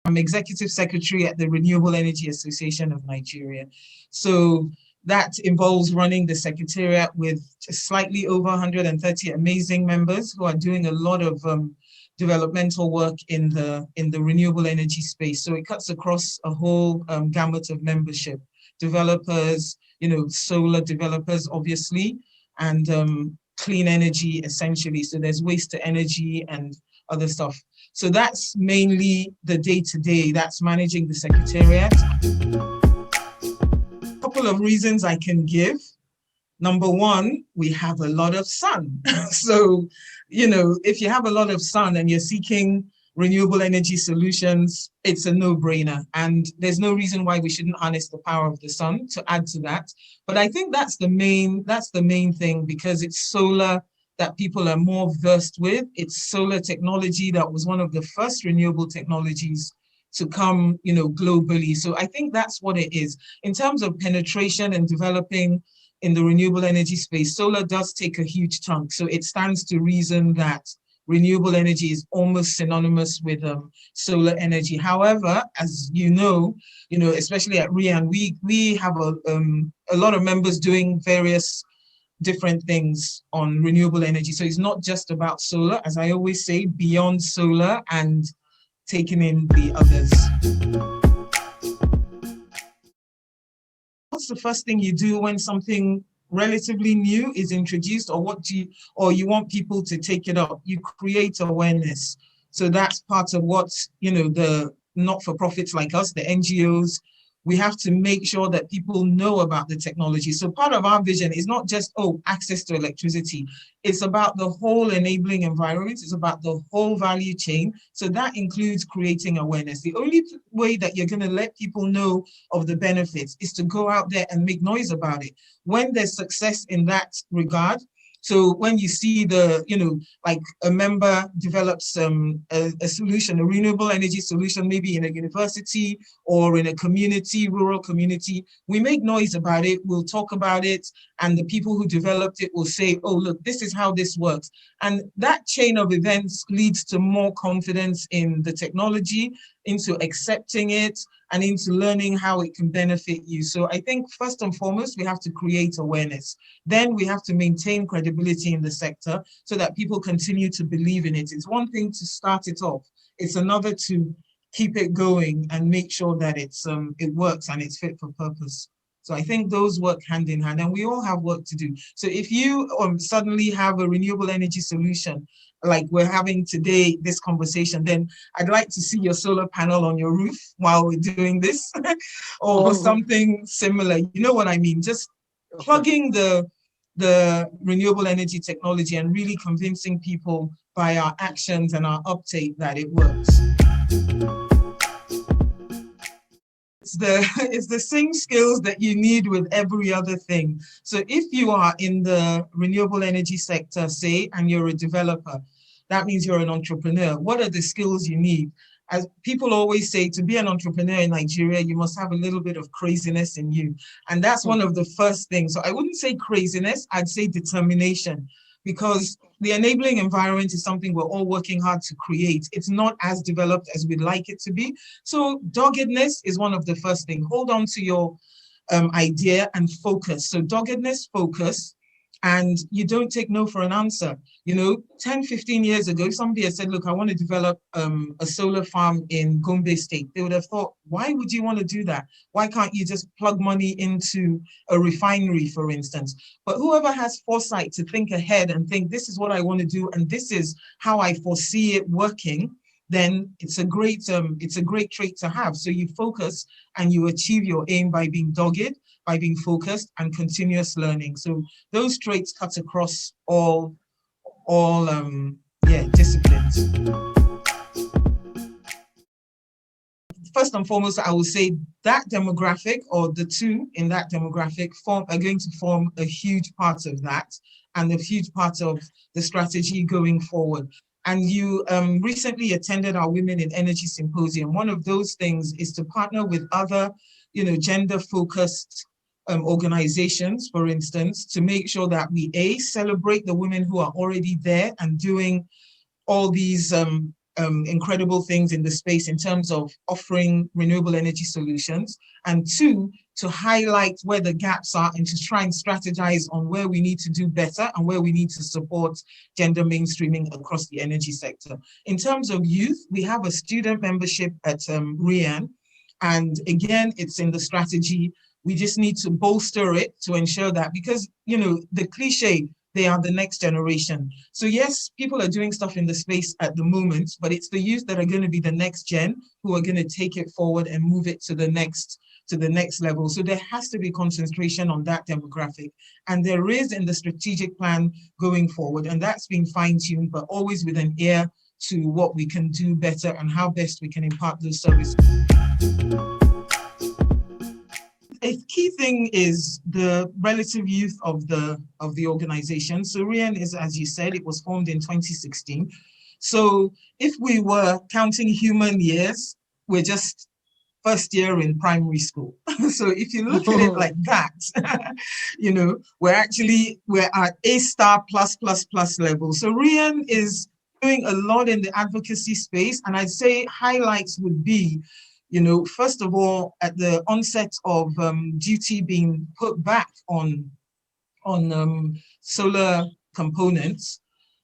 I'm executive secretary at the Renewable Energy Association of Nigeria. So that involves running the secretariat with slightly over 130 amazing members who are doing a lot of developmental work in the renewable energy space. So it cuts across a whole gamut of membership, developers, solar developers, obviously, and clean energy, essentially. So there's waste to energy and other stuff. So that's mainly the day-to-day, that's managing the secretariat. A couple of reasons I can give. Number one, we have a lot of sun. So, if you have a lot of sun and you're seeking renewable energy solutions, it's a no-brainer. And there's no reason why we shouldn't harness the power of the sun to add to that. But I think that's the main thing, because it's solar that people are more versed with. It's solar technology that was one of the first renewable technologies to come, globally. So I think that's what it is. In terms of penetration and developing in the renewable energy space, solar does take a huge chunk. So it stands to reason that renewable energy is almost synonymous with solar energy. However, as you know, especially at RIAN, we have a lot of members doing various different things on renewable energy. So it's not just about solar, as I always say, beyond solar and taking in the others. What's the first thing you do when something relatively new is introduced, or you want people to take it up? You create awareness. So that's part of what, the not-for-profits like us, the NGOs, we have to make sure that people know about the technology. So part of our vision is not just, access to electricity. It's about the whole enabling environment. It's about the whole value chain. So that includes creating awareness. The only way that you're going to let people know of the benefits is to go out there and make noise about it. When there's success in that regard, so when you see like a member develops a solution, a renewable energy solution, maybe in a university or in a community, rural community, we make noise about it, we'll talk about it, and the people who developed it will say, oh, look, this is how this works. And that chain of events leads to more confidence in the technology, into accepting it, and into learning how it can benefit you. So I think first and foremost, we have to create awareness. Then we have to maintain credibility in the sector so that people continue to believe in it. It's one thing to start it off. It's another to keep it going and make sure that it works and it's fit for purpose. So I think those work hand in hand, and we all have work to do. So if you suddenly have a renewable energy solution, like we're having today, this conversation, then I'd like to see your solar panel on your roof while we're doing this or something similar. You know what I mean? Just plugging the renewable energy technology and really convincing people by our actions and our uptake that it works. It's the same skills that you need with every other thing. So if you are in the renewable energy sector, say, and you're a developer, that means you're an entrepreneur. What are the skills you need? As people always say, to be an entrepreneur in Nigeria, you must have a little bit of craziness in you. And that's one of the first things. So I wouldn't say craziness, I'd say determination, because the enabling environment is something we're all working hard to create. It's not as developed as we'd like it to be. So doggedness is one of the first things. Hold on to your idea and focus. So doggedness, focus, and you don't take no for an answer. 10, 15 years ago, if somebody had said, look, I want to develop a solar farm in Gombe State, they would have thought, why would you want to do that? Why can't you just plug money into a refinery, for instance? But whoever has foresight to think ahead and think, this is what I want to do, and this is how I foresee it working, then it's a great trait to have. So you focus and you achieve your aim by being dogged, by being focused, and continuous learning. So those traits cut across all disciplines. First and foremost, I will say that demographic, or the two in that demographic, are going to form a huge part of that and a huge part of the strategy going forward. And you recently attended our Women in Energy Symposium. One of those things is to partner with other, gender-focused organizations, for instance, to make sure that we celebrate the women who are already there and doing all these incredible things in the space in terms of offering renewable energy solutions, and two, to highlight where the gaps are and to try and strategize on where we need to do better and where we need to support gender mainstreaming across the energy sector. In terms of youth, we have a student membership at RIAN, and again, it's in the strategy. We just need to bolster it to ensure that, because, you know, the cliche, they are the next generation. So yes, people are doing stuff in the space at the moment, but it's the youth that are going to be the next gen who are going to take it forward and move it to the next level. So there has to be concentration on that demographic. And there is in the strategic plan going forward, and that's been fine-tuned, but always with an ear to what we can do better and how best we can impart those services. A key thing is the relative youth of the organization. So RIAN is, as you said, it was formed in 2016. So if we were counting human years, we're just first year in primary school. So if you look at it like that, you know, we're at A* plus level. So RIAN is doing a lot in the advocacy space, and I'd say highlights would be, you know, first of all, at the onset of duty being put back on solar components,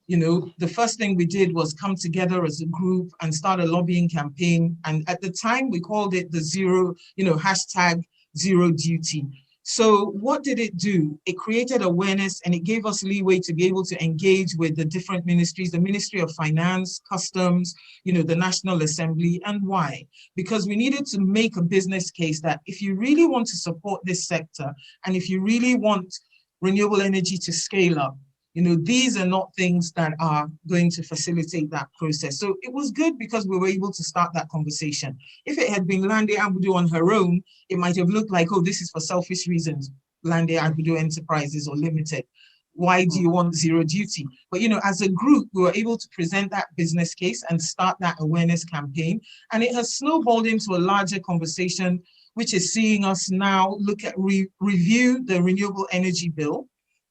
you know, the first thing we did was come together as a group and start a lobbying campaign. And at the time, we called it the zero, you know, #0duty. So what did it do? It created awareness, and it gave us leeway to be able to engage with the different ministries, the Ministry of Finance, Customs, you know, the National Assembly. And why? Because we needed to make a business case that if you really want to support this sector, and if you really want renewable energy to scale up, you know, these are not things that are going to facilitate that process. So it was good because we were able to start that conversation. If it had been Lande Abudu on her own, it might have looked like, oh, this is for selfish reasons, Lande Abudu Enterprises or Limited. Why do you want zero duty? But, you know, as a group, we were able to present that business case and start that awareness campaign. And it has snowballed into a larger conversation, which is seeing us now look at review the renewable energy bill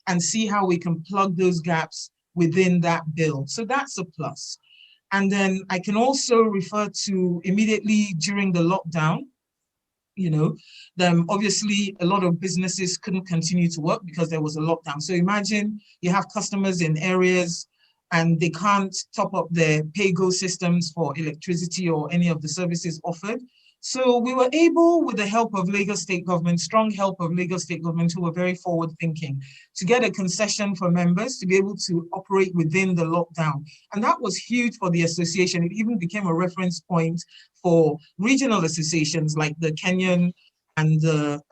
and see how we can plug those gaps within that bill. So that's a plus. And then I can also refer to immediately during the lockdown, you know, then obviously a lot of businesses couldn't continue to work because there was a lockdown. So imagine you have customers in areas and they can't top up their pay-go systems for electricity or any of the services offered. So we were able, with the help of Lagos State Government, strong help of Lagos State Government, who were very forward thinking, to get a concession for members to be able to operate within the lockdown. And that was huge for the association. It even became a reference point for regional associations like the Kenyan and the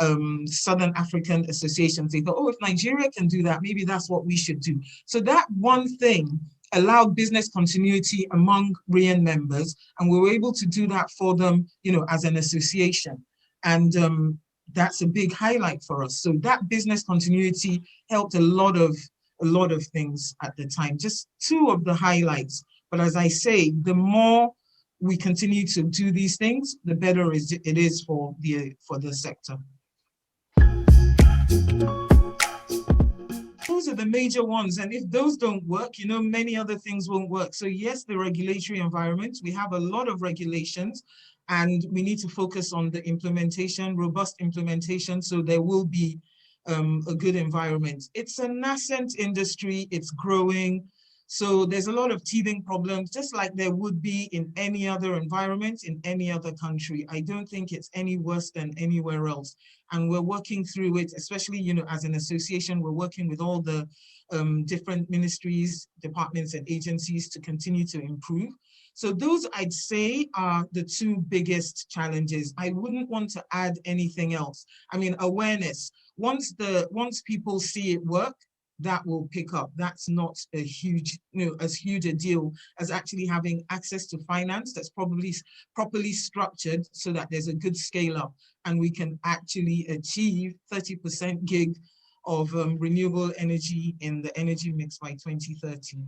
Southern African associations. They thought, oh, if Nigeria can do that, maybe that's what we should do. So that one thing allowed business continuity among RIAN members, and we were able to do that for them, you know, as an association. And that's a big highlight for us. So that business continuity helped a lot of things at the time. Just two of the highlights. But as I say, the more we continue to do these things, the better it is for the sector. Those are the major ones. And if those don't work, you know, many other things won't work. So yes, the regulatory environment, we have a lot of regulations and we need to focus on the implementation, robust implementation, so there will be a good environment. It's a nascent industry, it's growing. So there's a lot of teething problems, just like there would be in any other environment, in any other country. I don't think it's any worse than anywhere else. And we're working through it, especially, you know, as an association, we're working with all the different ministries, departments, and agencies to continue to improve. So those, I'd say, are the two biggest challenges. I wouldn't want to add anything else. I mean, awareness. Once people see it work, that will pick up. That's not a huge, you know, as huge a deal as actually having access to finance that's probably properly structured so that there's a good scale up and we can actually achieve 30% gig of renewable energy in the energy mix by 2030.